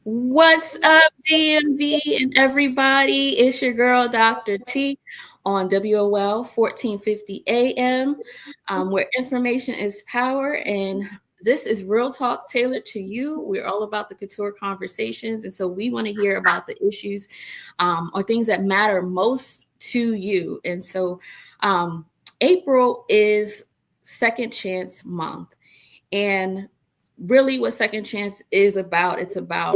What's up, DMV and everybody? It's your girl, Dr. T, on WOL 1450 AM, where information is power. And this is Real Talk tailored to you. We're all about the Couture Conversations. And so we want to hear about the issues or things that matter most to you. And so April is Second Chance Month. And really what Second Chance is about, it's about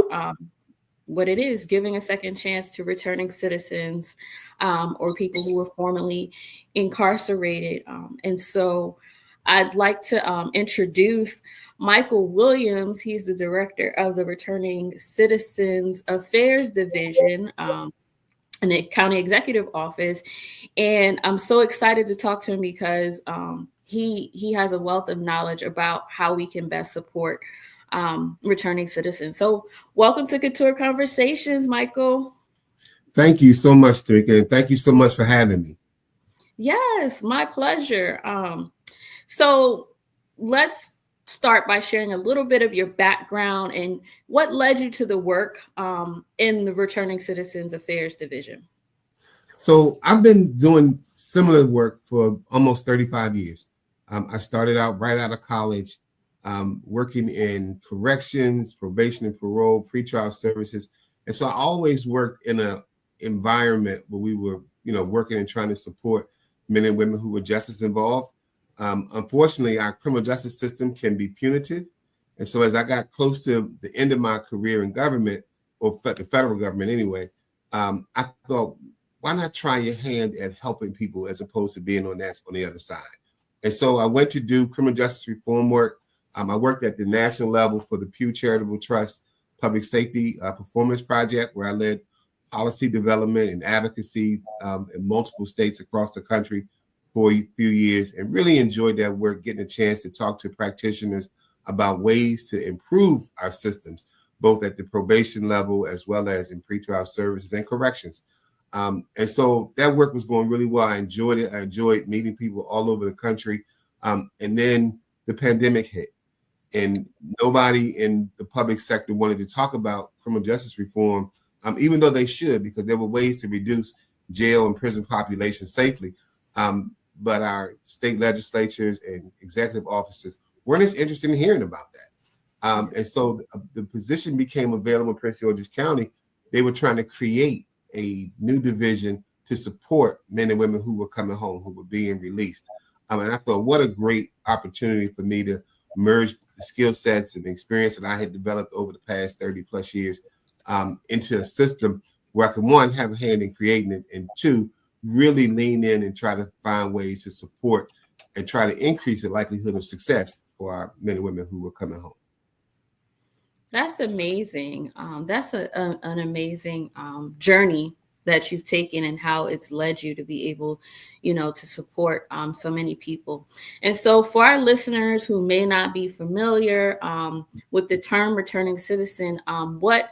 what it is, giving a second chance to returning citizens or people who were formerly incarcerated. And so I'd like to introduce Michael Williams. He's the director of the Returning Citizens Affairs Division in the County Executive Office. And I'm so excited to talk to him because he has a wealth of knowledge about how we can best support returning citizens. So welcome to Couture Conversations, Michael. Thank you so much, Tamika, and thank you so much for having me. Yes, my pleasure. So let's start by sharing a little bit of your background and what led you to the work in the Returning Citizens Affairs Division. So I've been doing similar work for almost 35 years. I started out right out of college, working in corrections, probation and parole, pretrial services. And so I always worked in an environment where we were, working and trying to support men and women who were justice involved. Unfortunately, our criminal justice system can be punitive. And so as I got close to the end of my career in government, or the federal government anyway, I thought, why not try your hand at helping people as opposed to being on the other side? And so I went to do criminal justice reform work. I worked at the national level for the Pew Charitable Trust Public Safety Performance Project, where I led policy development and advocacy in multiple states across the country for a few years, and really enjoyed that work, getting a chance to talk to practitioners about ways to improve our systems, both at the probation level as well as in pretrial services and corrections. And so that work was going really well. I enjoyed it. I enjoyed meeting people all over the country. And then the pandemic hit, and nobody in the public sector wanted to talk about criminal justice reform, even though they should, because there were ways to reduce jail and prison populations safely. But our state legislatures and executive offices weren't as interested in hearing about that. And so the position became available in Prince George's County. They were trying to create a new division to support men and women who were coming home, who were being released. And I thought, what a great opportunity for me to merge the skill sets and the experience that I had developed over the past 30 plus years into a system where I could, one, have a hand in creating it, and two, really lean in and try to find ways to support and try to increase the likelihood of success for our men and women who were coming home. That's amazing. That's an amazing journey that you've taken and how it's led you to be able, to support so many people. And so for our listeners who may not be familiar with the term returning citizen, what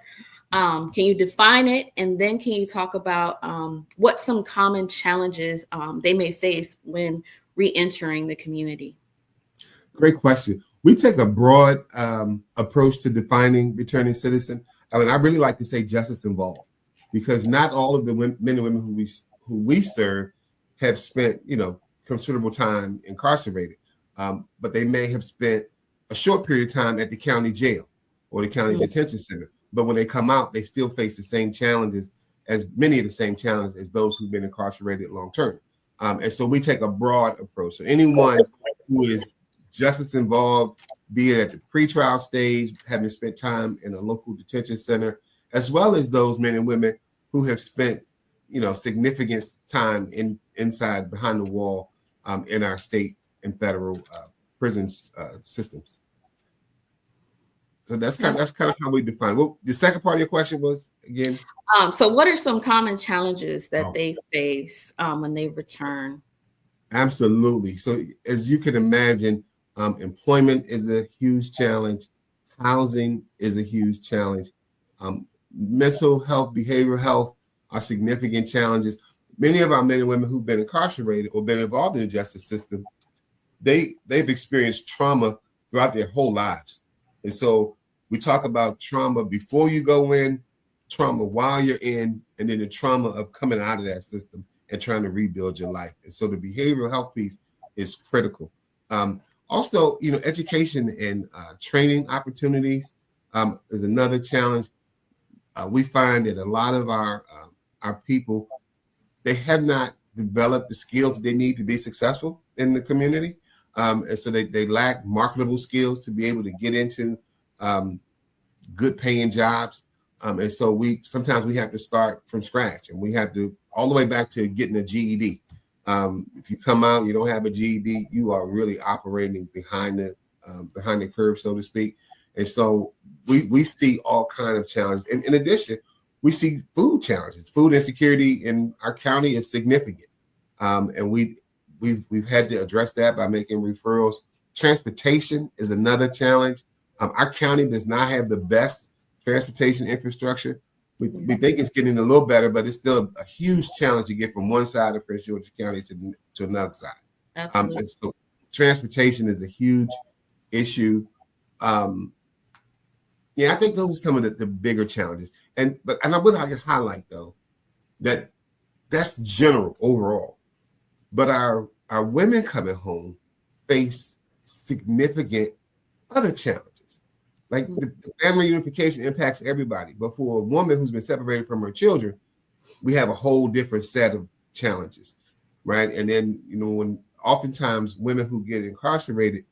can you define it? And then can you talk about what some common challenges they may face when re-entering the community? Great question. We take a broad approach to defining returning citizen. I really like to say justice involved, because not all of the men and women who we serve have spent, considerable time incarcerated, but they may have spent a short period of time at the county jail or the county detention center. But when they come out, they still face the same challenges, many of the same challenges as those who've been incarcerated long term. And so we take a broad approach. So anyone who is justice involved, be it at the pretrial stage, having spent time in a local detention center, as well as those men and women who have spent, significant time inside behind the wall in our state and federal prison systems. So that's kind of how we define. Well, the second part of your question was again. So what are some common challenges that they face when they return? Absolutely. So as you can imagine, employment is a huge challenge. Housing is a huge challenge. Mental health, behavioral health are significant challenges. Many of our men and women who've been incarcerated or been involved in the justice system, they've experienced trauma throughout their whole lives. And so We talk about trauma before you go in, trauma while you're in, and then the trauma of coming out of that system and trying to rebuild your life. And so the behavioral health piece is critical. Also, education and training opportunities is another challenge. We find that a lot of our people, they have not developed the skills that they need to be successful in the community. And so they lack marketable skills to be able to get into good paying jobs. And so sometimes we have to start from scratch, and we have to all the way back to getting a GED. If you come out, you don't have a GED, you are really operating behind the curve, so to speak. And so we see all kinds of challenges. And in addition, we see food challenges. Food insecurity in our county is significant. And we've had to address that by making referrals. Transportation is another challenge. Our county does not have the best transportation infrastructure. We think it's getting a little better, but it's still a huge challenge to get from one side of Prince George's County to another side. Absolutely. So transportation is a huge issue. I think those are some of the bigger challenges. And I would like to highlight though that's general overall. But our women coming home face significant other challenges. Like the family unification impacts everybody. But for a woman who's been separated from her children, we have a whole different set of challenges, right? And then, when oftentimes women who get incarcerated,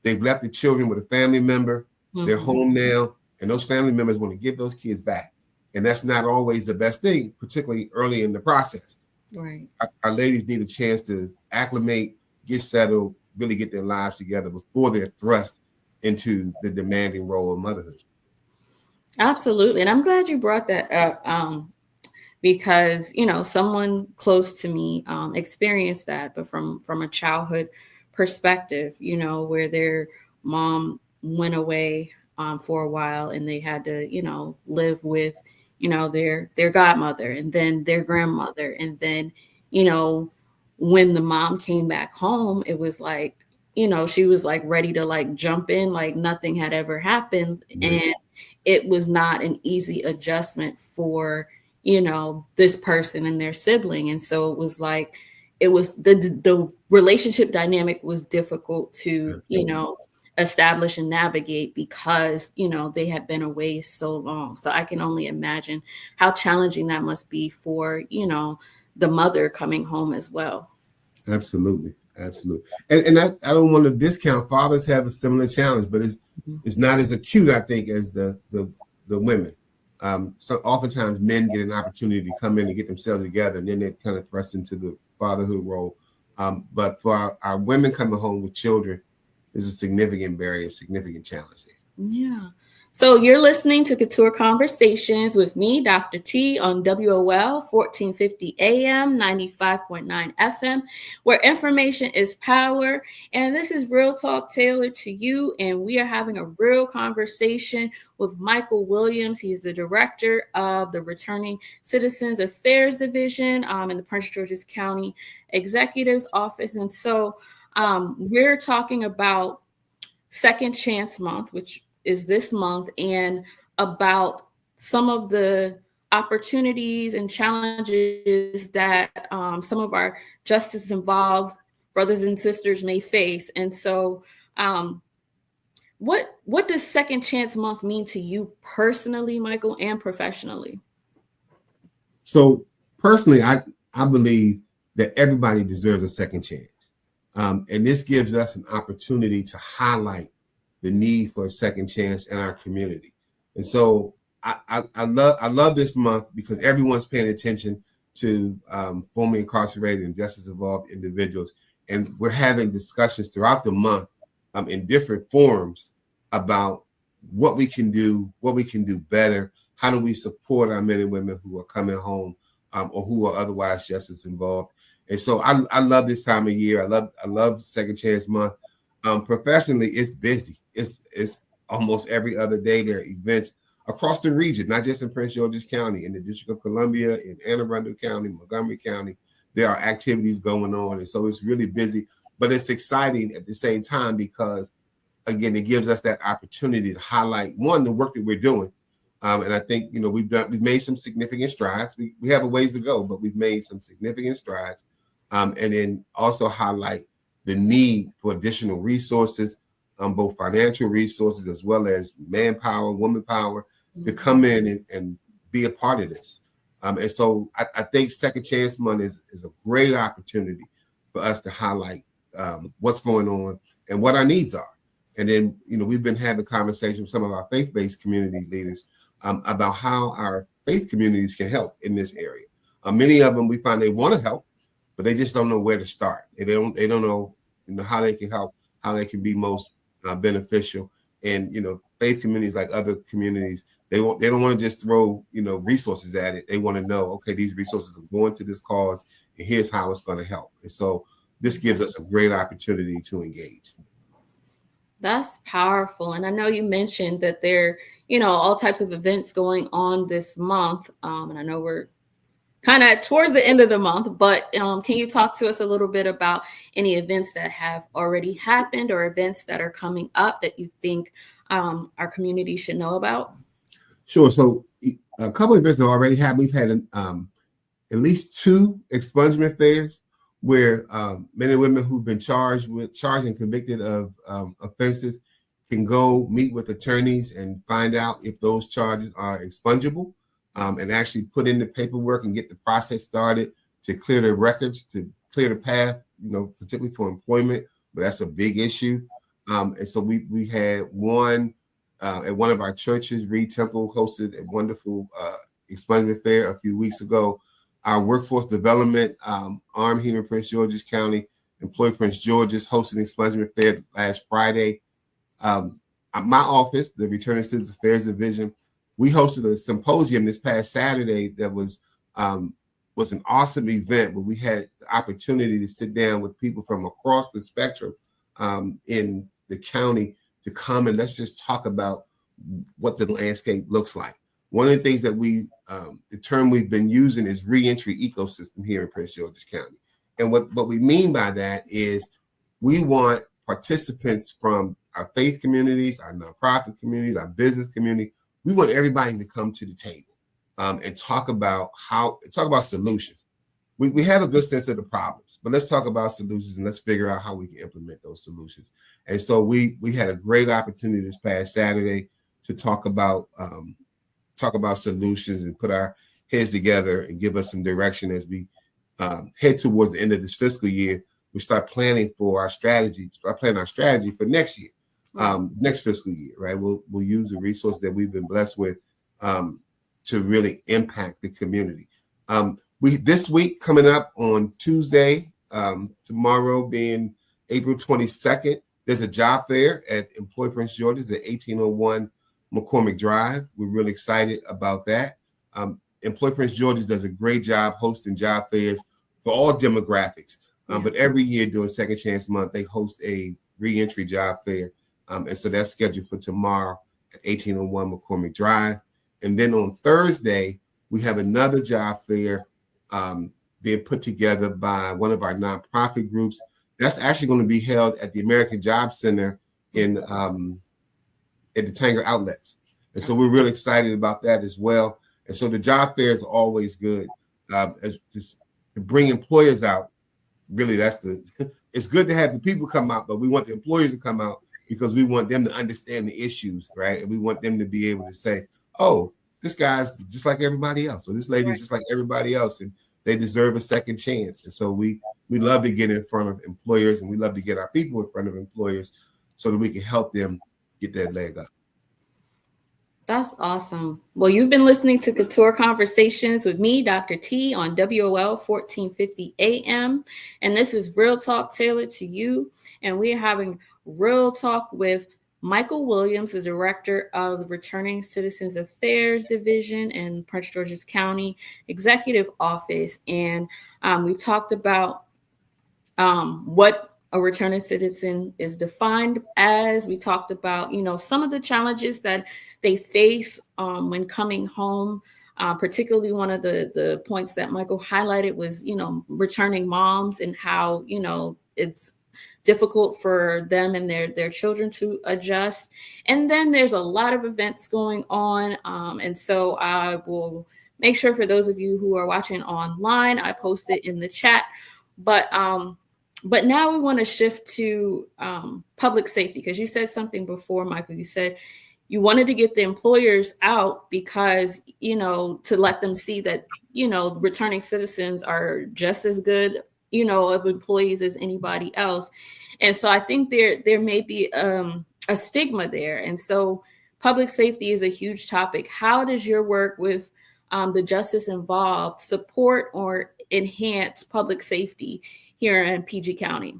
they've left the children with a family member, they're home now, and those family members want to give those kids back. And that's not always the best thing, particularly early in the process. Right. Our ladies need a chance to acclimate, get settled, really get their lives together before they're thrust into the demanding role of motherhood. Absolutely. And I'm glad you brought that up because, someone close to me experienced that, but from a childhood perspective, where their mom went away for a while and they had to, live with, their godmother and then their grandmother. And then, when the mom came back home, it was like, she was like ready to like jump in, like nothing had ever happened. And it was not an easy adjustment for, this person and their sibling. And so it was like, the relationship dynamic was difficult to, establish and navigate because, they had been away so long. So I can only imagine how challenging that must be for, the mother coming home as well. Absolutely. And I don't want to discount fathers have a similar challenge, but it's not as acute, I think, as the women. So oftentimes men get an opportunity to come in and get themselves together, and then they're kind of thrust into the fatherhood role. But for our women coming home with children, is a significant barrier, significant challenge. Yeah. So you're listening to Couture Conversations with me, Dr. T, on WOL 1450 AM, 95.9 FM, where information is power. And this is Real Talk tailored to you. And we are having a real conversation with Michael Williams. He's the director of the Returning Citizens Affairs Division in the Prince George's County Executive's Office. And so we're talking about Second Chance Month, which is this month, and about some of the opportunities and challenges that some of our justice involved brothers and sisters may face. And so what does Second Chance Month mean to you personally, Michael, and professionally? So personally, I believe that everybody deserves a second chance. And this gives us an opportunity to highlight the need for a second chance in our community. And so I love this month because everyone's paying attention to formerly incarcerated and justice involved individuals. And we're having discussions throughout the month in different forums about what we can do better. How do we support our men and women who are coming home or who are otherwise justice involved? And so I love this time of year. I love Second Chance Month. Professionally, it's busy. It's almost every other day. There are events across the region, not just in Prince George's County, in the District of Columbia, in Anne Arundel County, Montgomery County. There are activities going on. And so it's really busy, but it's exciting at the same time because again, it gives us that opportunity to highlight one, the work that we're doing. And I think, we've made some significant strides. We have a ways to go, but we've made some significant strides. And then also highlight the need for additional resources, both financial resources as well as manpower, woman power, to come in and be a part of this. And so I think Second Chance Month is a great opportunity for us to highlight what's going on and what our needs are. And then, we've been having conversations with some of our faith-based community leaders about how our faith communities can help in this area. Many of them, we find they want to help, but they just don't know where to start. They don't know, how they can help, how they can be most beneficial. And, faith communities, like other communities, they don't want to just throw, resources at it. They want to know, okay, these resources are going to this cause, and here's how it's going to help. And so this gives us a great opportunity to engage. That's powerful. And I know you mentioned that there, all types of events going on this month. And I know we're kind of towards the end of the month, but can you talk to us a little bit about any events that have already happened or events that are coming up that you think our community should know about? Sure. So a couple of events that already happened. We've had at least 2 expungement fairs where men and women who've been charged and convicted of offenses can go meet with attorneys and find out if those charges are expungible, and actually put in the paperwork and get the process started to clear their records, to clear the path, particularly for employment. But that's a big issue. And so we had one at one of our churches. Reed Temple hosted a wonderful expungement fair a few weeks ago. Our workforce development arm here in Prince George's County, Employ Prince George's, hosted an expungement fair last Friday. My office, the Returning Citizens Affairs Division, we hosted a symposium this past Saturday that was an awesome event where we had the opportunity to sit down with people from across the spectrum in the county to come and let's just talk about what the landscape looks like. One of the things that the term we've been using is reentry ecosystem here in Prince George's County. And what we mean by that is we want participants from our faith communities, our nonprofit communities, our business community. We want everybody to come to the table and talk about solutions. We have a good sense of the problems, but let's talk about solutions and let's figure out how we can implement those solutions. And so we had a great opportunity this past Saturday to talk about solutions and put our heads together and give us some direction as we head towards the end of this fiscal year. We start planning our strategy for next year, next fiscal year, right? We'll use the resources that we've been blessed with to really impact the community. This week coming up on Tuesday, tomorrow being April 22nd, there's a job fair at Employ Prince George's at 1801 McCormick Drive. We're really excited about that. Employ Prince George's does a great job hosting job fairs for all demographics. But every year during Second Chance Month, they host a reentry job fair. And so that's scheduled for tomorrow at 1801 McCormick Drive. And then on Thursday, we have another job fair being put together by one of our nonprofit groups. That's actually going to be held at the American Job Center at the Tanger Outlets. And so we're really excited about that as well. And so the job fair is always good as to bring employers out. Really, it's good to have the people come out, but we want the employers to come out because we want them to understand the issues, right? And we want them to be able to say, oh, this guy's just like everybody else, or this lady's just like everybody else, and they deserve a second chance. And so we love to get in front of employers, and we love to get our people in front of employers so that we can help them get that leg up. That's awesome. Well, you've been listening to Couture Conversations with me, Dr. T, on WOL 1450 AM. And this is Real Talk tailored to you. And we're having Real Talk with Michael Williams, the director of the Returning Citizens Affairs Division in Prince George's County Executive Office. And we talked about what a returning citizen is defined as. We talked about, some of the challenges that they face when coming home. Particularly one of the points that Michael highlighted was, returning moms and how, it's difficult for them and their children to adjust. And then there's a lot of events going on, and so I will make sure for those of you who are watching online, I post it in the chat. But now we want to shift to public safety, because you said something before, Michael. You said you wanted to get the employers out because, to let them see that, returning citizens are just as good, of employees as anybody else. And so I think there may be a stigma there. And so public safety is a huge topic. How does your work with the justice involved support or enhance public safety here in PG County?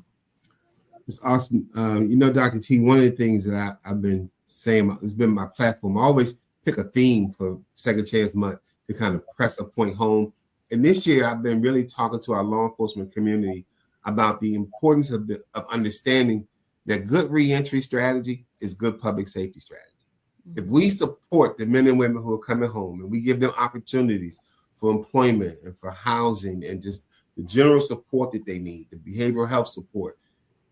It's awesome. Dr. T, one of the things that I've been saying, it's been my platform. I always pick a theme for Second Chance Month to kind of press a point home. And this year, I've been really talking to our law enforcement community about the importance of understanding that good reentry strategy is good public safety strategy. Mm-hmm. If we support the men and women who are coming home and we give them opportunities for employment and for housing and just the general support that they need, the behavioral health support,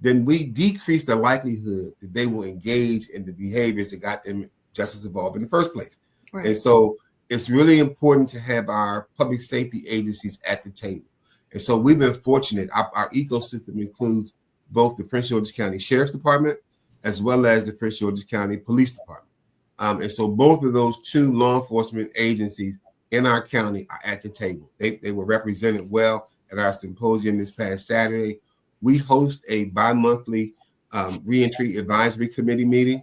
then we decrease the likelihood that they will engage in the behaviors that got them justice involved in the first place. Right. And so it's really important to have our public safety agencies at the table. And so we've been fortunate. Our ecosystem includes both the Prince George's County Sheriff's Department as well as the Prince George's County Police Department. And so both of those two law enforcement agencies in our county are at the table. They were represented well at our symposium this past Saturday. We host a bi-monthly reentry advisory committee meeting,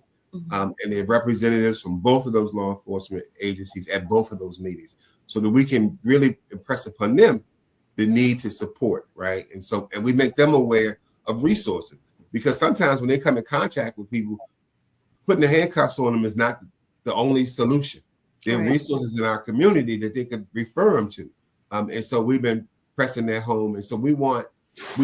and there are representatives from both of those law enforcement agencies at both of those meetings, so that we can really impress upon them the need to support, right? And we make them aware of resources, because sometimes when they come in contact with people, putting the handcuffs on them is not the only solution. There are resources in our community that they could refer them to. And so we've been pressing that home. And so we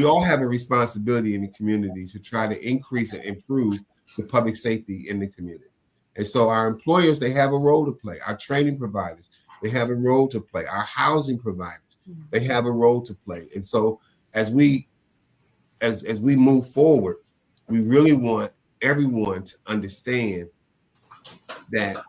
all have a responsibility in the community to try to increase and improve the public safety in the community. And so our employers, they have a role to play. Our training providers, they have a role to play. Our housing providers, they have a role to play. And so as we move forward, we really want everyone to understand that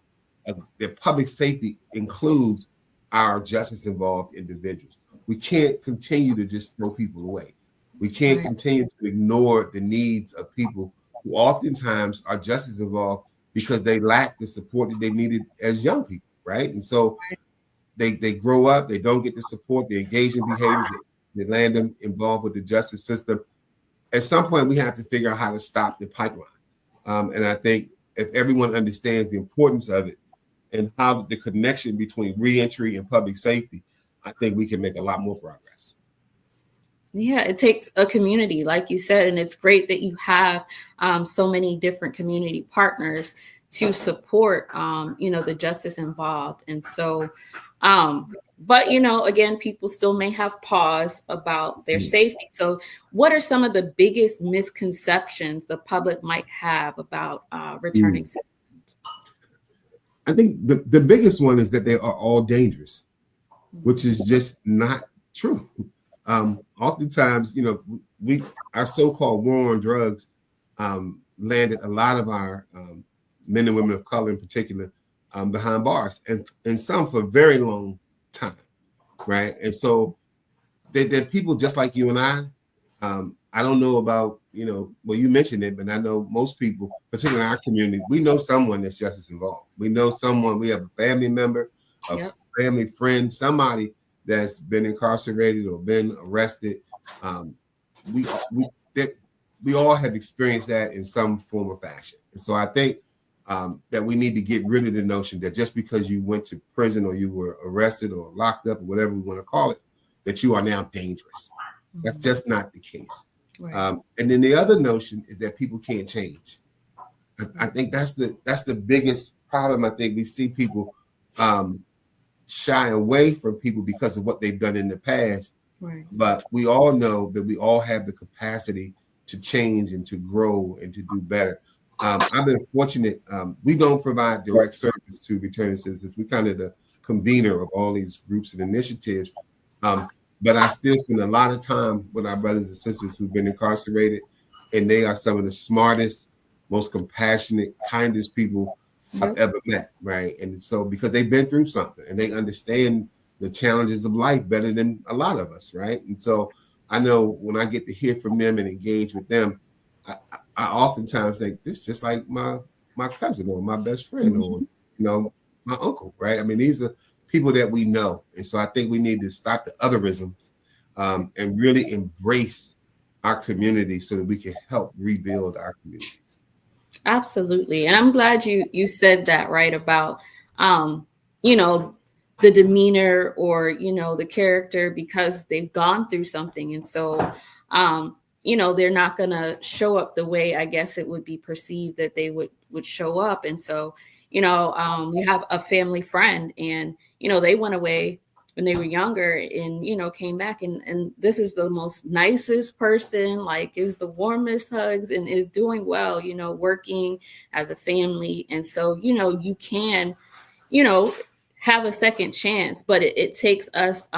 public safety includes our justice involved individuals. We can't continue to just throw people away. We can't continue to ignore the needs of people who oftentimes are justice involved because they lack the support that they needed as young people, right? And so they grow up, they don't get the support, they engage in behaviors that land them involved with the justice system. At some point, we have to figure out how to stop the pipeline. And I think if everyone understands the importance of it and how the connection between reentry and public safety, I think we can make a lot more progress. Yeah, it takes a community, like you said, and it's great that you have so many different community partners to support, the justice involved. And so, but, again, people still may have pause about their safety. So what are some of the biggest misconceptions the public might have about returning citizens? I think the biggest one is that they are all dangerous, which is just not true. Oftentimes, our so-called war on drugs landed a lot of our men and women of color in particular behind bars, and some for a very long time, right? And so they're people just like you and I. I don't know about, well, you mentioned it, but I know most people, particularly in our community, we know someone that's justice involved. We know someone, we have a family member, a family friend, somebody that's been incarcerated or been arrested. We all have experienced that in some form or fashion. And so I think that we need to get rid of the notion that just because you went to prison or you were arrested or locked up or whatever we want to call it, that you are now dangerous. That's just not the case. Right. And then the other notion is that people can't change. I think that's the biggest problem. I think we see people shy away from people because of what they've done in the past. Right. But we all know that we all have the capacity to change and to grow and to do better. I've been fortunate. We don't provide direct service to returning citizens. We're kind of the convener of all these groups and initiatives. But I still spend a lot of time with our brothers and sisters who've been incarcerated. and they are some of the smartest, most compassionate, kindest people I've Yep. ever met, right? And so because they've been through something and they understand the challenges of life better than a lot of us, right? And so I know when I get to hear from them and engage with them, I oftentimes think this is just like my cousin or my best friend or Mhm. my uncle, right? I mean, these are people that we know, and so I think we need to stop the otherisms and really embrace our community so that we can help rebuild our communities. Absolutely. And I'm glad you said that, right, about you know, the demeanor or, the character, because they've gone through something. And so they're not gonna show up the way I guess it would be perceived that they would show up. And so, we have a family friend, and they went away when they were younger, and came back, and this is the most nicest person, like gives the warmest hugs and is doing well, working as a family. And so you can you know have a second chance, but it takes us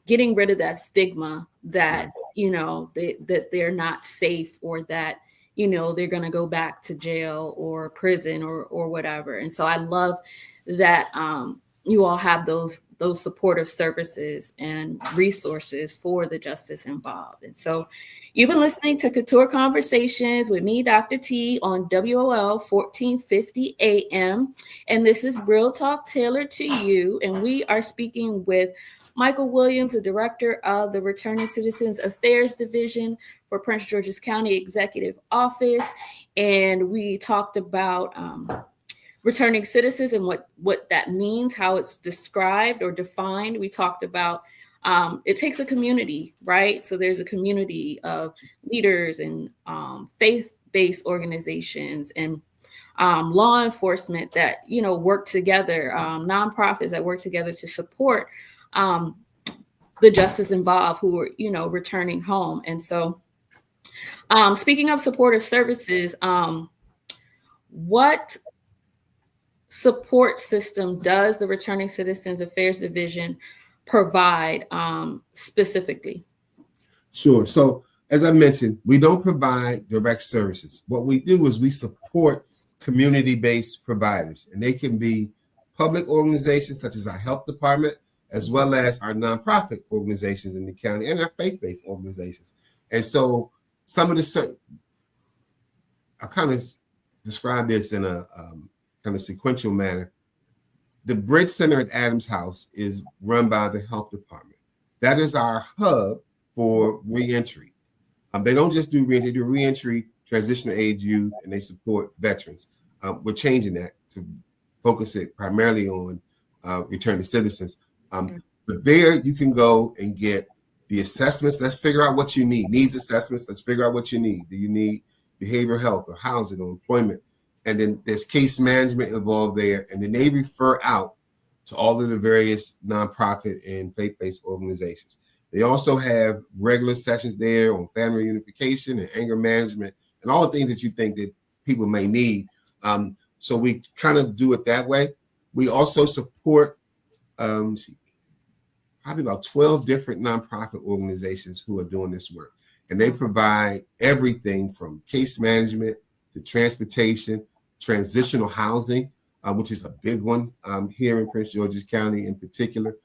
getting rid of that stigma that Right. that they're not safe, or that they're going to go back to jail or prison or whatever. And so I love that you all have those supportive services and resources for the justice involved. And so you've been listening to Couture Conversations with me, Dr. T, on WOL 1450 AM, and this is Real Talk tailored to you. And we are speaking with Michael Williams, the director of the Returning Citizens Affairs Division for Prince George's County Executive Office. And we talked about returning citizens and what that means, how it's described or defined. We talked about it takes a community, right? So there's a community of leaders and faith-based organizations and law enforcement that work together, nonprofits that work together to support um, the justice involved who are returning home. And so, speaking of supportive services, what support system does the Returning Citizens Affairs Division provide specifically? Sure. So, as I mentioned, we don't provide direct services. What we do is we support community based providers, and they can be public organizations such as our health department, as well as our nonprofit organizations in the county and our faith based organizations. And so, some of the, I kind of describe this in a kind of sequential manner. The Bridge Center at Adams House is run by the health department. That is our hub for reentry. They don't just do reentry; they do reentry, transitional age youth, and they support veterans. We're changing that to focus it primarily on returning citizens. But there you can go and get the assessments. Let's figure out what you need. Needs assessments. Let's figure out what you need. Do you need behavioral health or housing or employment? And then there's case management involved there. And then they refer out to all of the various nonprofit and faith-based organizations. They also have regular sessions there on family unification and anger management and all the things that you think that people may need. So we kind of do it that way. We also support probably about 12 different nonprofit organizations who are doing this work. And they provide everything from case management to transportation, transitional housing, which is a big one here in Prince George's County in particular.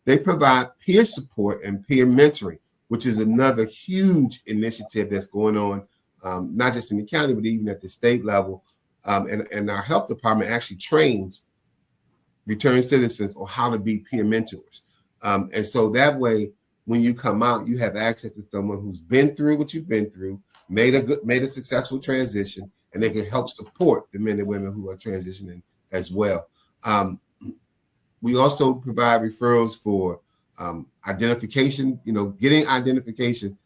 They provide peer support and peer mentoring, which is another huge initiative that's going on, not just in the county, but even at the state level. And our health department actually trains returning citizens on how to be peer mentors. And so that way, when you come out, you have access to someone who's been through what you've been through, made a successful transition, and they can help support the men and women who are transitioning as well. We also provide referrals for identification. Getting identification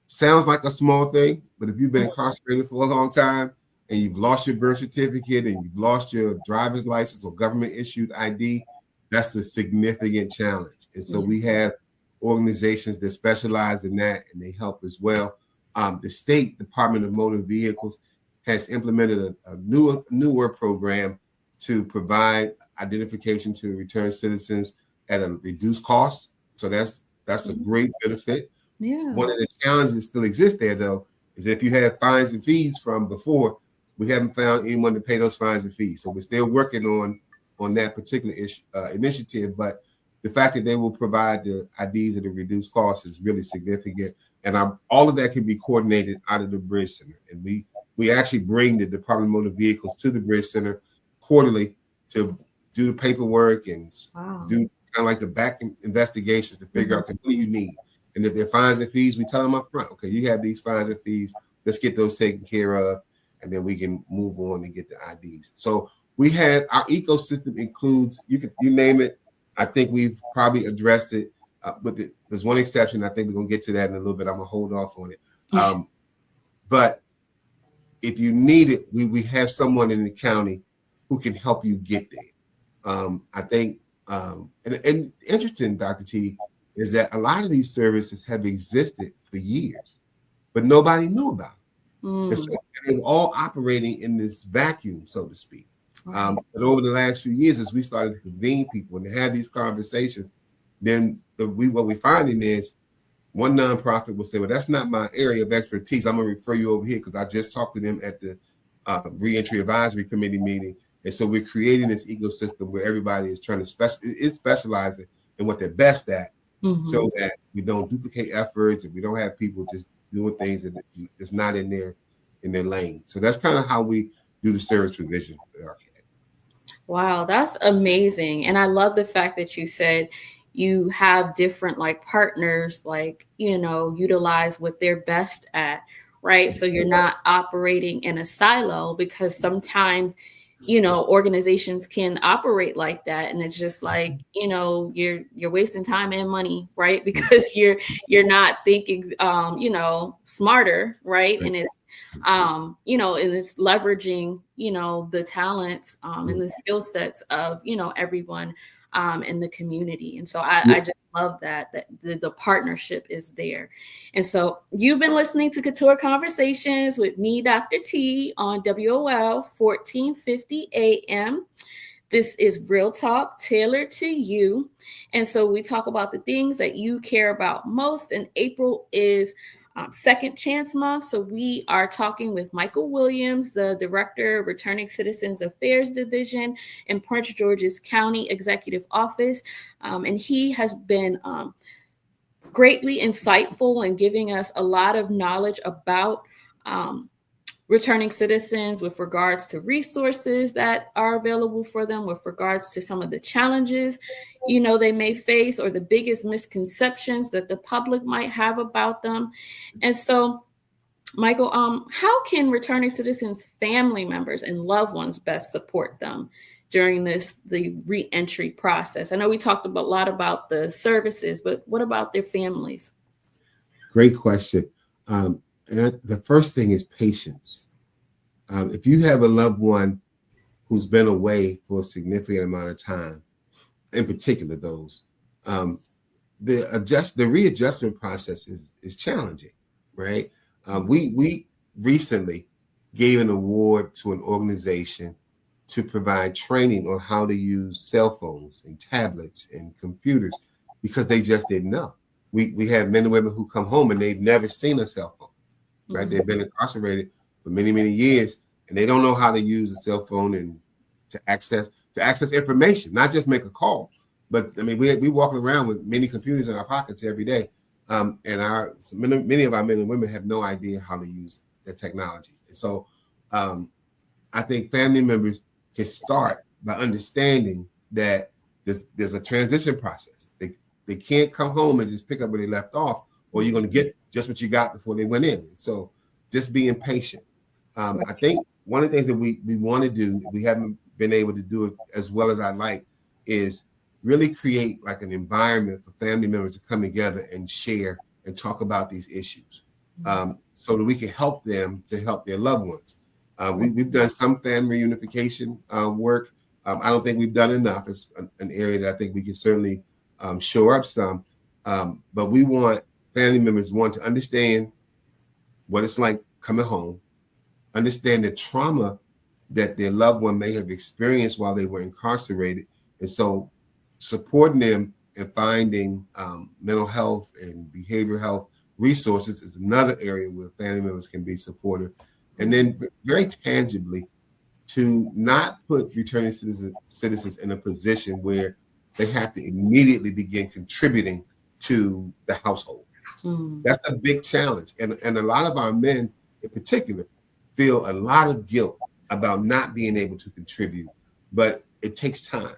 sounds like a small thing, but if you've been incarcerated for a long time and you've lost your birth certificate and you've lost your driver's license or government issued ID, that's a significant challenge. And so we have organizations that specialize in that, and they help as well. The State Department of Motor Vehicles has implemented a newer program to provide identification to return citizens at a reduced cost. So that's a great benefit. Yeah. One of the challenges that still exist there, though, Because if you have fines and fees from before, we haven't found anyone to pay those fines and fees. So we're still working on that particular initiative. But the fact that they will provide the IDs at a reduced cost is really significant. And all of that can be coordinated out of the Bridge Center. And we actually bring the Department of Motor Vehicles to the Bridge Center quarterly to do the paperwork and do kind of like the back investigations to figure out what do you need. And if there are fines and fees, we tell them up front, okay, you have these fines and fees, let's get those taken care of, and then we can move on and get the IDs. So we have our ecosystem includes, you name it. I think we've probably addressed it, but there's one exception. I think we're gonna get to that in a little bit. I'm gonna hold off on it. But if you need it, we have someone in the county who can help you get there. I think, and interesting, Dr. T, is that a lot of these services have existed for years, but nobody knew about it. And so they were all operating in this vacuum, so to speak. But over the last few years, as we started to convene people and have these conversations, then what we're finding is one nonprofit will say, well, that's not my area of expertise. I'm going to refer you over here because I just talked to them at the Reentry Advisory Committee meeting. And so we're creating this ecosystem where everybody is trying to specialize in what they're best at, so that we don't duplicate efforts and we don't have people just doing things that's not in their lane. So that's kind of how we do the service provision. Wow, that's amazing. And I love the fact that you said you have different like partners, like, utilize what they're best at, right? So you're not operating in a silo, because sometimes, organizations can operate like that. And it's just like, you're wasting time and money, right? Because you're not thinking, smarter, right? And it's, and it's leveraging, the talents and the skill sets of, everyone in the community. And so I just love that the partnership is there. And so you've been listening to Couture Conversations with me, Dr. T, on WOL 1450 AM. This is real talk tailored to you. And so we talk about the things that you care about most. And April is Second Chance Month. So we are talking with Michael Williams, the Director of Returning Citizens Affairs Division in Prince George's County Executive Office. And he has been greatly insightful in giving us a lot of knowledge about returning citizens with regards to resources that are available for them, with regards to some of the challenges, they may face, or the biggest misconceptions that the public might have about them. And so, Michael, how can returning citizens, family members, and loved ones best support them during the reentry process? I know we talked a lot about the services, but what about their families? Great question. And the first thing is patience. If you have a loved one who's been away for a significant amount of time, in particular those, the readjustment process is challenging, right? We recently gave an award to an organization to provide training on how to use cell phones and tablets and computers, because they just didn't know. We have men and women who come home and they've never seen a cell phone, right? They've been incarcerated for many, many years, and they don't know how to use a cell phone and to access information, not just make a call. But I mean, we walking around with many computers in our pockets every day, and many of our men and women have no idea how to use the technology. And so, I think family members can start by understanding that there's a transition process. They can't come home and just pick up where they left off, or you're going to get just what you got before they went in. So, just being patient. I think one of the things that we want to do, we haven't been able to do it as well as I'd like, is really create like an environment for family members to come together and share and talk about these issues, so that we can help them to help their loved ones. We've done some family reunification work. I don't think we've done enough. It's an area that I think we can certainly shore up some. But we want family members, to understand what it's like coming home, understand the trauma that their loved one may have experienced while they were incarcerated. And so supporting them in finding mental health and behavioral health resources is another area where family members can be supportive. And then very tangibly, to not put returning citizens in a position where they have to immediately begin contributing to the household. That's a big challenge. And a lot of our men in particular feel a lot of guilt about not being able to contribute, but it takes time.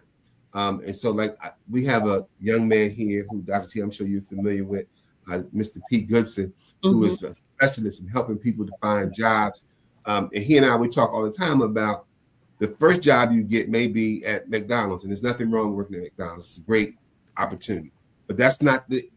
And so like we have a young man here who, Dr. T, I'm sure you're familiar with, Mr. Pete Goodson, who is the specialist in helping people to find jobs. And he and I, we talk all the time about the first job you get may be at McDonald's, and there's nothing wrong with working at McDonald's. It's a great opportunity, but that's not the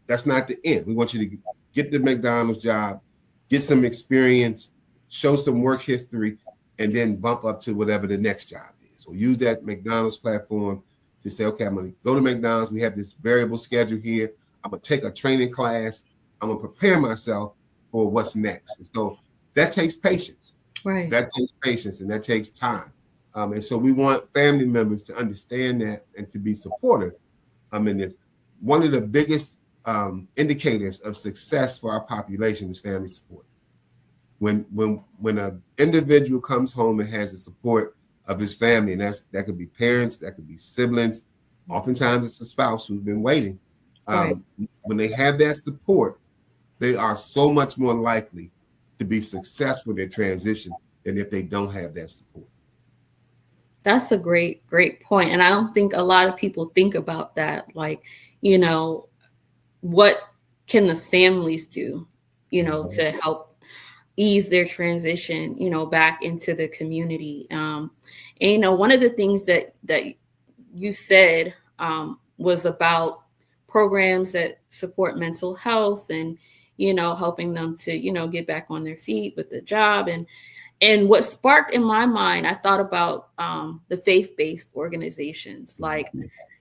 end. We want you to get the McDonald's job, get some experience, show some work history, and then bump up to whatever the next job is. So use that McDonald's platform to say, okay, I'm going to go to McDonald's. We have this variable schedule here. I'm going to take a training class. I'm going to prepare myself for what's next. And so that takes patience. Right. That takes patience and that takes time. And so we want family members to understand that and to be supportive. It's one of the biggest indicators of success for our population is family support. When an individual comes home and has the support of his family, and that could be parents, that could be siblings, oftentimes it's a spouse who's been waiting. Right. When they have that support, they are so much more likely to be successful in their transition than if they don't have that support. That's a great point. And I don't think a lot of people think about that. Like, what can the families do, to help ease their transition, back into the community. And, one of the things that you said was about programs that support mental health and, helping them to, get back on their feet with the job. And what sparked in my mind, I thought about the faith-based organizations. Like,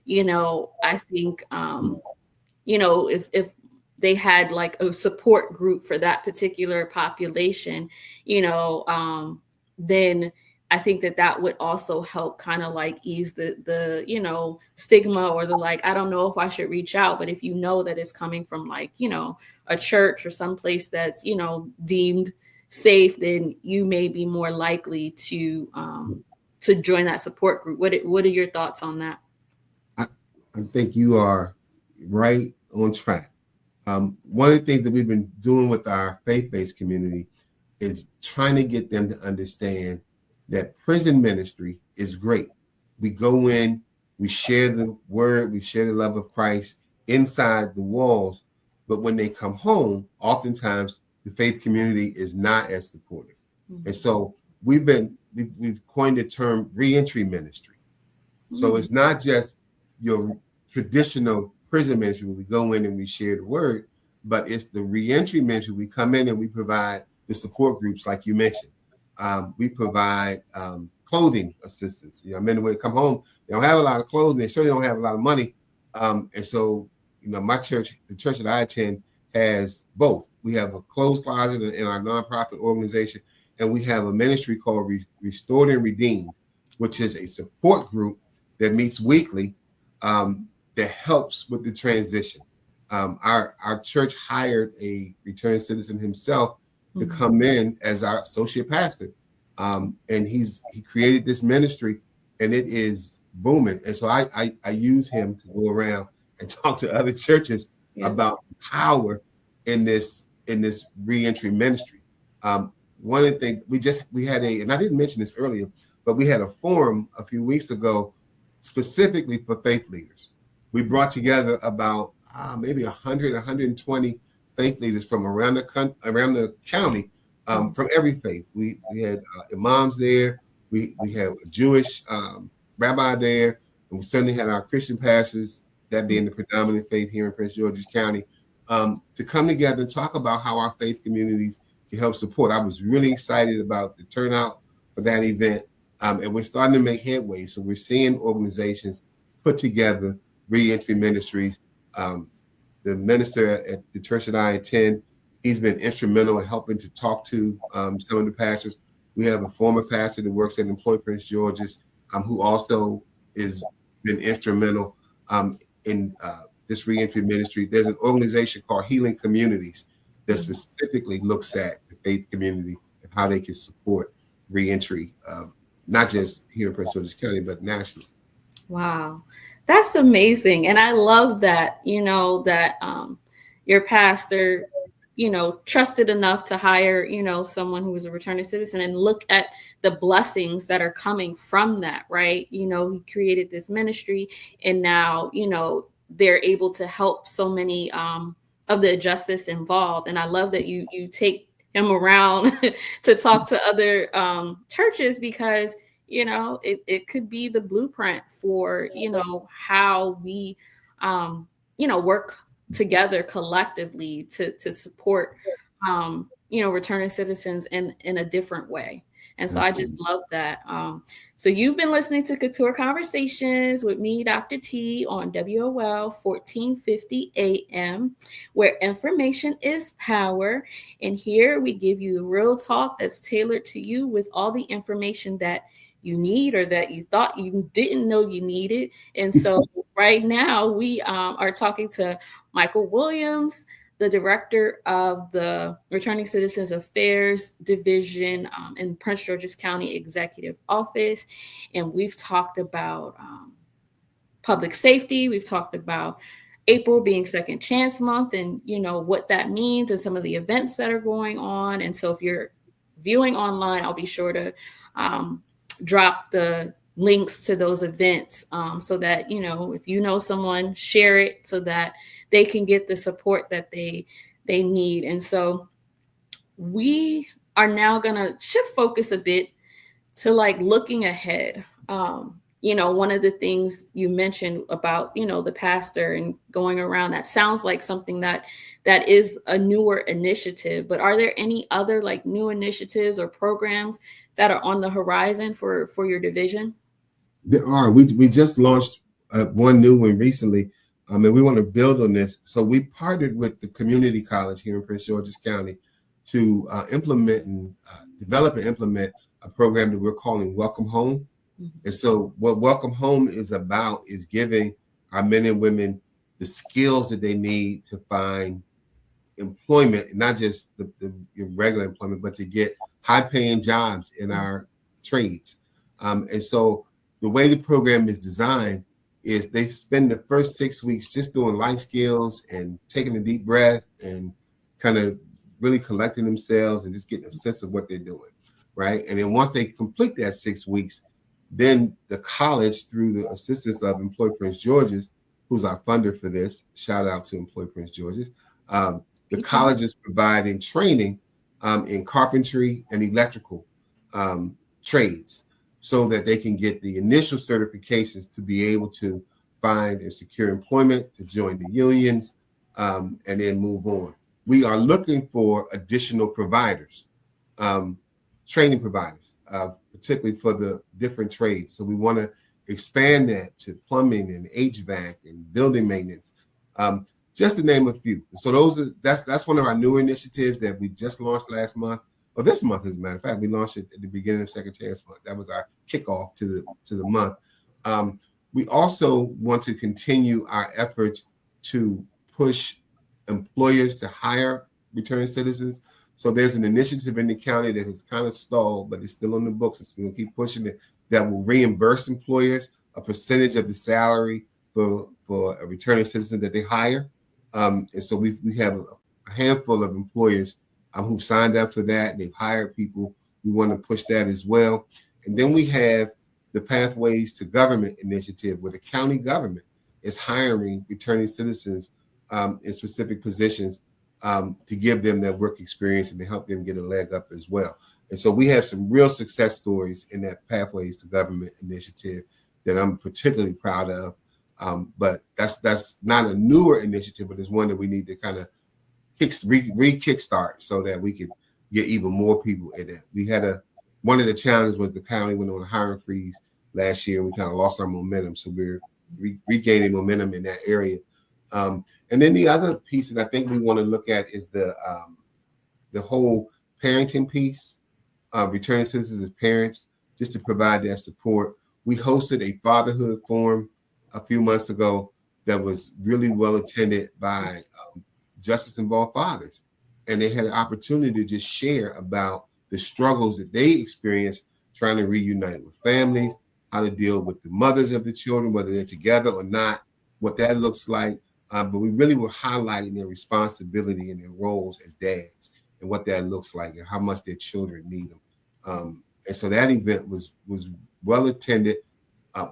I think, if they had like a support group for that particular population, then I think that would also help kind of like ease the stigma or the like, I don't know if I should reach out, but if you know that it's coming from like, a church or someplace that's, deemed safe, then you may be more likely to join that support group. What are your thoughts on that? I think you are right on track. One of the things that we've been doing with our faith-based community is trying to get them to understand that prison ministry is great. We go in, we share the word, we share the love of Christ inside the walls, but when they come home, oftentimes the faith community is not as supportive. And so we've coined the term reentry ministry. So it's not just your traditional prison ministry where we go in and we share the word, but it's the reentry ministry. We come in and we provide the support groups like you mentioned. We provide clothing assistance. Men when they come home, they don't have a lot of clothes, and they certainly don't have a lot of money. And so, my church, the church that I attend, has both. We have a clothes closet in our nonprofit organization, and we have a ministry called Restored and Redeemed, which is a support group that meets weekly that helps with the transition. Our church hired a returned citizen himself to come in as our associate pastor. And he created this ministry, and it is booming. And so I use him to go around and talk to other churches about power in this reentry ministry. One of the things we had and I didn't mention this earlier, but we had a forum a few weeks ago specifically for faith leaders. We brought together about maybe 100, 120 faith leaders from around the county, from every faith. We had imams there. We had a Jewish rabbi there, and we certainly had our Christian pastors, that being the predominant faith here in Prince George's County, to come together and talk about how our faith communities can help support. I was really excited about the turnout for that event, and we're starting to make headway. So we're seeing organizations put together reentry ministries. The minister at the church that I attend, he's been instrumental in helping to talk to some of the pastors. We have a former pastor that works at Employ Prince George's, who also has been instrumental in this reentry ministry. There's an organization called Healing Communities that specifically looks at the faith community and how they can support reentry, not just here in Prince George's County, but nationally. Wow. That's amazing. And I love that, that your pastor, trusted enough to hire, someone who was a returning citizen and look at the blessings that are coming from that, right? He created this ministry and now, they're able to help so many of the justice involved. And I love that you take him around to talk to other churches because it could be the blueprint for how we work together collectively to support returning citizens in a different way. And so I just love that. So you've been listening to Couture Conversations with me, Dr. T, on WOL 1450 AM, where information is power. And here we give you the real talk that's tailored to you with all the information that you need or that you thought you didn't know you needed. And so right now we are talking to Michael Williams, the director of the Returning Citizens Affairs Division in Prince George's County Executive Office. And we've talked about public safety. We've talked about April being Second Chance Month and, what that means and some of the events that are going on. And so if you're viewing online, I'll be sure to drop the links to those events so that, if you know someone, share it so that they can get the support that they need. And so we are now going to shift focus a bit to looking ahead. One of the things you mentioned about, the pastor and going around, that sounds like something that is a newer initiative, but are there any other new initiatives or programs that are on the horizon for your division? There are. We just launched one new one recently, and we want to build on this. So we partnered with the community college here in Prince George's County to implement and develop and implement a program that we're calling Welcome Home. Mm-hmm. And so what Welcome Home is about is giving our men and women the skills that they need to find employment, not just the regular employment, but to get high-paying jobs in our trades. And so the way the program is designed is they spend the first 6 weeks just doing life skills and taking a deep breath and kind of really collecting themselves and just getting a sense of what they're doing, right? And then once they complete that 6 weeks, then the college, through the assistance of Employ Prince George's, who's our funder for this, shout out to Employ Prince George's, the college is providing training in carpentry and electrical trades so that they can get the initial certifications to be able to find and secure employment, to join the unions, and then move on. We are looking for additional providers, training providers, particularly for the different trades. So we want to expand that to plumbing and HVAC and building maintenance, just to name a few. So that's one of our newer initiatives that we just launched last month, or this month, as a matter of fact. We launched it at the beginning of Second Chance Month. That was our kickoff to the month. We also want to continue our efforts to push employers to hire returning citizens. So there's an initiative in the county that has kind of stalled, but it's still on the books. So we're going to keep pushing it, that will reimburse employers a percentage of the salary for a returning citizen that they hire. And so we have a handful of employers who've signed up for that, and they've hired people. We want to push that as well. And then we have the Pathways to Government initiative, where the county government is hiring returning citizens in specific positions to give them their work experience and to help them get a leg up as well. And so we have some real success stories in that Pathways to Government initiative that I'm particularly proud of. But that's not a newer initiative, but it's one that we need to kind of kickstart so that we could get even more people in it. We had one of the challenges was the county went on a hiring freeze last year, and we kind of lost our momentum. So we're regaining momentum in that area. And then the other piece that I think we want to look at is the whole parenting piece, returning citizens as parents, just to provide that support. We hosted a fatherhood forum a few months ago that was really well attended by justice-involved fathers. and they had an opportunity to just share about the struggles that they experienced trying to reunite with families, how to deal with the mothers of the children, whether they're together or not, what that looks like. But we really were highlighting their responsibility and their roles as dads and what that looks like and how much their children need them. And so that event was well attended. Uh,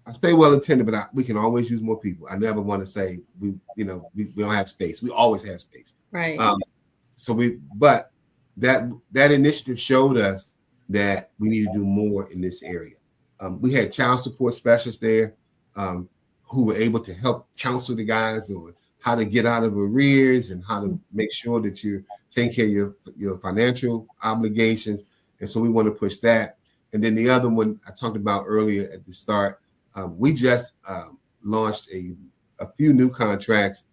I stay well attended, but we can always use more people. I never want to say we don't have space. We always have space. Right. But that initiative showed us that we need to do more in this area. We had child support specialists there who were able to help counsel the guys on how to get out of arrears and how to make sure that you're taking care of your financial obligations. And so we want to push that. And then the other one I talked about earlier at the start, we just launched a few new contracts,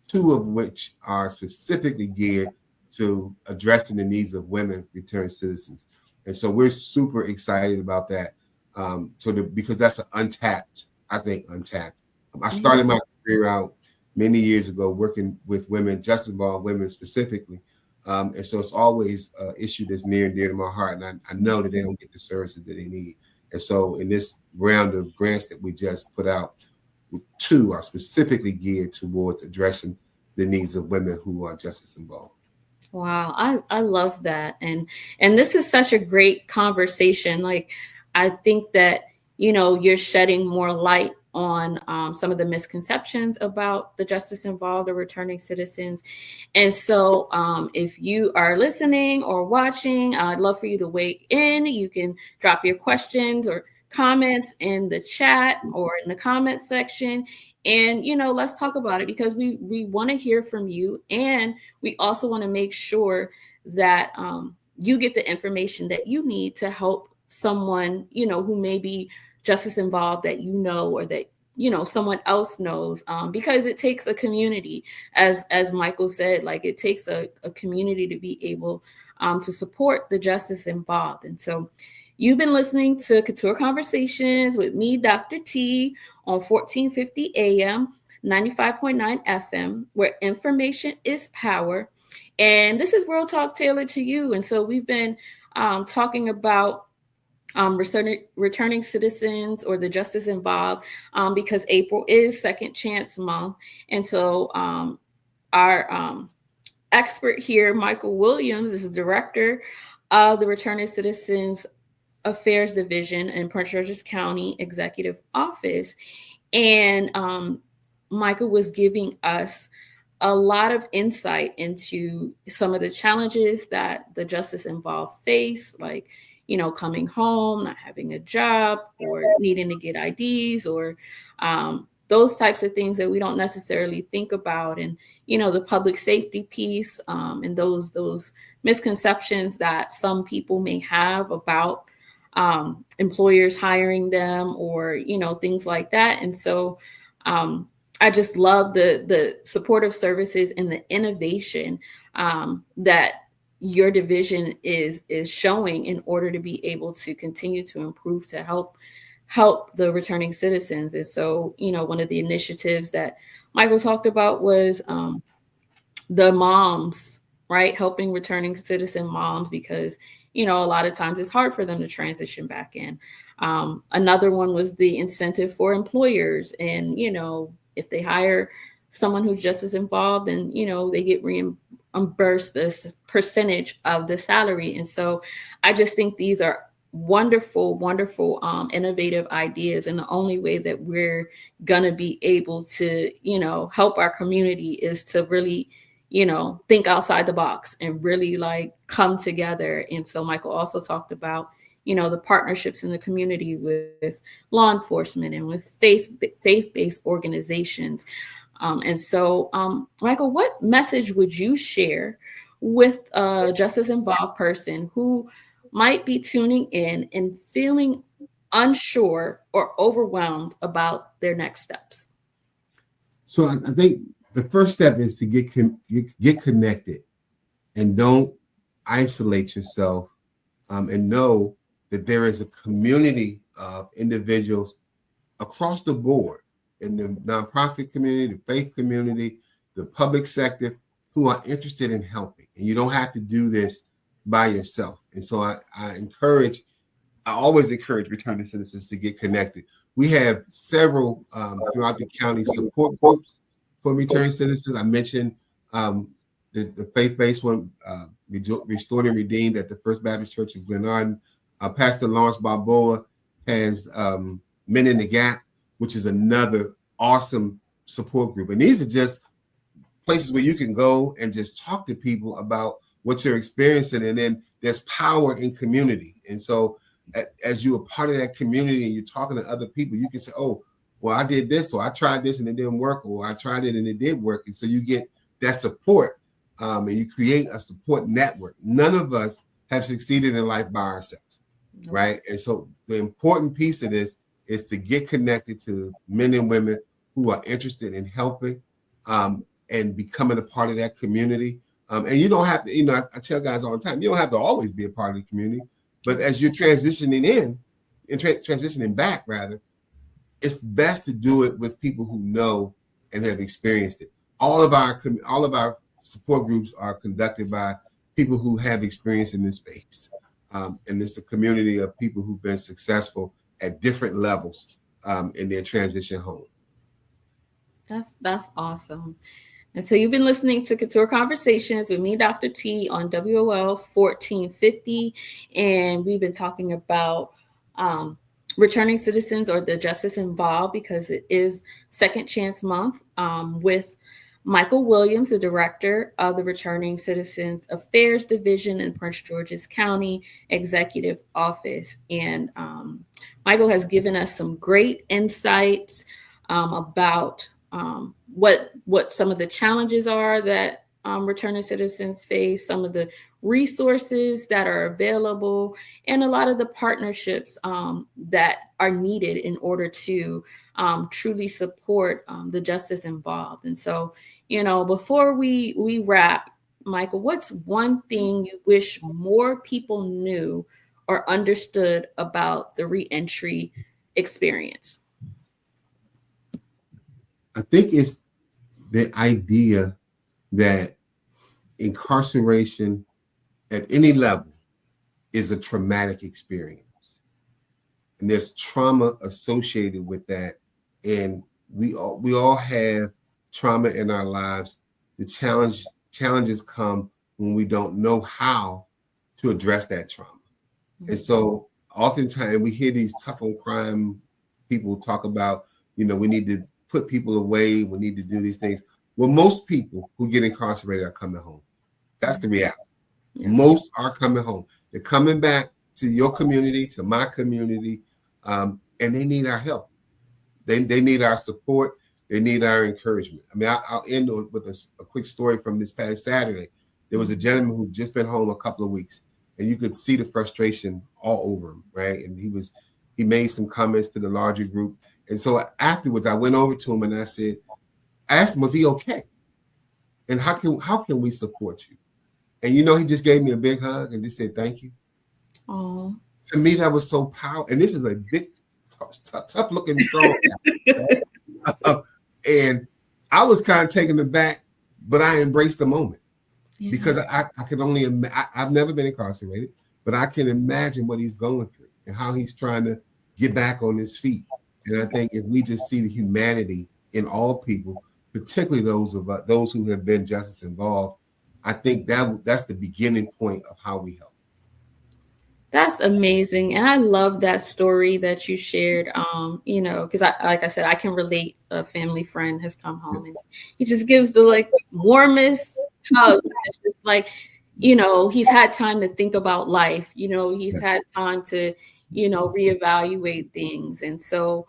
2 of which are specifically geared to addressing the needs of women returned citizens. And so we're super excited about that. Because that's untapped. I started my career out many years ago working with women, just involved women specifically. And so it's always an issue that's near and dear to my heart. And I know that they don't get the services that they need. And so in this round of grants that we just put out, 2 are specifically geared towards addressing the needs of women who are justice involved. Wow, I love that. And this is such a great conversation. Like, I think that, you're shedding more light on some of the misconceptions about the justice involved or returning citizens. And so if you are listening or watching, I'd love for you to weigh in. You can drop your questions or comments in the chat or in the comment section. And, let's talk about it, because we want to hear from you. And we also want to make sure that you get the information that you need to help someone, who may be justice involved that or that, someone else knows, because it takes a community, as Michael said, like it takes a community to be able to support the justice involved. And so you've been listening to Couture Conversations with me, Dr. T, on 1450 AM, 95.9 FM, where information is power. And this is Real Talk tailored to you. And so we've been talking about returning citizens or the justice involved, because April is Second Chance Month. And so our expert here, Michael Williams, is the director of the Returning Citizens Affairs Division in Prince George's County Executive Office. And Michael was giving us a lot of insight into some of the challenges that the justice involved face, like, coming home, not having a job, or needing to get IDs, or those types of things that we don't necessarily think about. And, the public safety piece, and those misconceptions that some people may have about employers hiring them, or, things like that. And so I just love the supportive services and the innovation that your division is showing in order to be able to continue to improve, to help the returning citizens. And so, one of the initiatives that Michael talked about was the moms, right? Helping returning citizen moms, because, a lot of times it's hard for them to transition back in. Another one was the incentive for employers. And, if they hire someone who's just as involved, and, they get reimbursed this percentage of the salary. And so I just think these are wonderful, wonderful, innovative ideas. And the only way that we're going to be able to, help our community is to really, think outside the box and really like come together. And so Michael also talked about, the partnerships in the community with law enforcement and with faith-based organizations. And so, Michael, what message would you share with a justice involved person who might be tuning in and feeling unsure or overwhelmed about their next steps? So I think the first step is to get connected, and don't isolate yourself, and know that there is a community of individuals across the board in the nonprofit community, the faith community, the public sector, who are interested in helping. And you don't have to do this by yourself. And so I always encourage returning citizens to get connected. We have several throughout the county support groups for returning citizens. I mentioned the faith-based one, Restored and Redeemed at the First Baptist Church of Glenarden. Pastor Lawrence Balboa has Men in the Gap, which is another awesome support group. And these are just places where you can go and just talk to people about what you're experiencing. And then there's power in community. And so as you're a part of that community and you're talking to other people, you can say, oh, well, I did this, or I tried this and it didn't work, or I tried it and it did work. And so you get that support, and you create a support network. None of us have succeeded in life by ourselves, right? And so the important piece of this is to get connected to men and women who are interested in helping, and becoming a part of that community. And you don't have to, I tell guys all the time, you don't have to always be a part of the community, but as you're transitioning in and transitioning back, rather, it's best to do it with people who know and have experienced it. All of our support groups are conducted by people who have experience in this space. And it's a community of people who've been successful at different levels in their transition home. That's awesome. And so you've been listening to Couture Conversations with me, Dr. T, on WOL 1450. And we've been talking about returning citizens or the justice involved, because it is Second Chance Month, with Michael Williams, the director of the Returning Citizens Affairs Division in Prince George's County Executive Office. And Michael has given us some great insights about what some of the challenges are that returning citizens face, some of the resources that are available, and a lot of the partnerships that are needed in order to truly support the justice involved. And so, before we wrap, Michael, what's one thing you wish more people knew or understood about the reentry experience? I think it's the idea that incarceration at any level is a traumatic experience. And there's trauma associated with that. And we all have trauma in our lives. The challenges come when we don't know how to address that trauma. Mm-hmm. And so oftentimes we hear these tough on crime people talk about, we need to put people away, we need to do these things. Well, most people who get incarcerated are coming home. That's the reality. Yeah. Most are coming home. They're coming back to your community, to my community, and they need our help. They need our support. They need our encouragement. I mean, I'll end with a quick story from this past Saturday. There was a gentleman who'd just been home a couple of weeks, and you could see the frustration all over him, right? And he made some comments to the larger group. And so afterwards, I went over to him and I asked him, was he okay? And how can we support you? And he just gave me a big hug and just said, thank you. Oh. To me, that was so powerful. And this is a big, tough looking, strong guy. And I was kind of taken aback, but I embraced the moment. Yeah. Because I could only, I've never been incarcerated, but I can imagine what he's going through and how he's trying to get back on his feet. And I think if we just see the humanity in all people, particularly those who have been justice involved, I think that's the beginning point of how we help. That's amazing. And I love that story that you shared, because like I said, I can relate. A family friend has come home and he just gives the warmest hugs. It's just he's had time to think about life. He's had time to, reevaluate things. And so,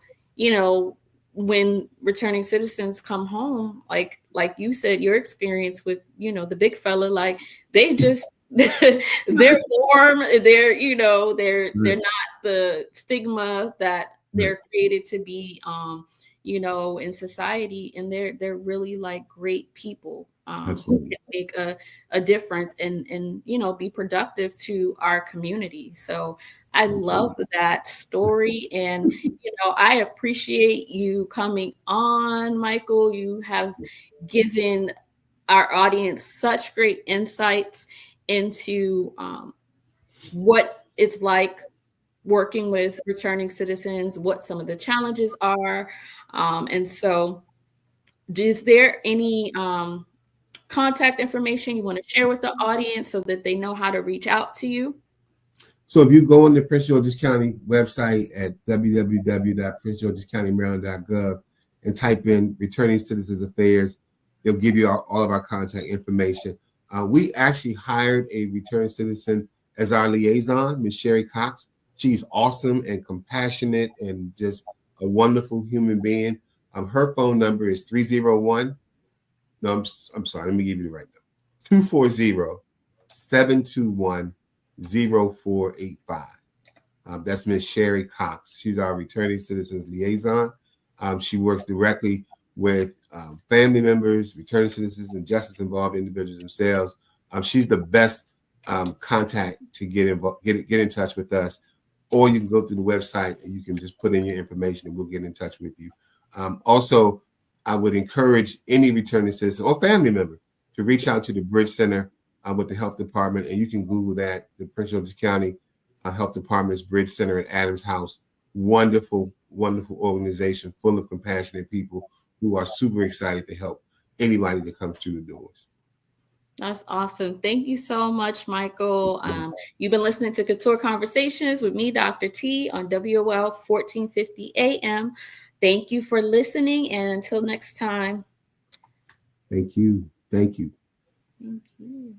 when returning citizens come home, like you said, your experience with, the big fella, they just, they're warm, they're not the stigma that they're created to be, in society. And they're really great people who can make a difference and be productive to our community. So I love that story. And, I appreciate you coming on, Michael. You have given our audience such great insights into what it's like working with returning citizens, what some of the challenges are. And so, is there any contact information you want to share with the audience so that they know how to reach out to you? So if you go on the Prince George's County website at www.princegeorgescountymaryland.gov and type in Returning Citizens Affairs, they'll give you all of our contact information. We actually hired a returned citizen as our liaison, Ms. Sherry Cox. She's awesome and compassionate and just a wonderful human being. Her phone number is 301. No, I'm sorry. Let me give you the right number. 240-721-0485. That's Ms. Sherry Cox. She's our returning citizens liaison. She works directly with family members, returning citizens, and justice involved individuals themselves. She's the best contact to get in touch with us. Or you can go through the website and you can just put in your information and we'll get in touch with you. Also, I would encourage any returning citizen or family member to reach out to the Bridge Center with the health department, and you can Google that, the Prince George's County Health Department's Bridge Center at Adams House. Wonderful, wonderful organization full of compassionate people who are super excited to help anybody that comes through the doors. That's awesome. Thank you so much, Michael. You've been listening to Couture Conversations with me, Dr. T, on WOL 1450 AM. Thank you for listening, and until next time. Thank you. Thank you. Thank you.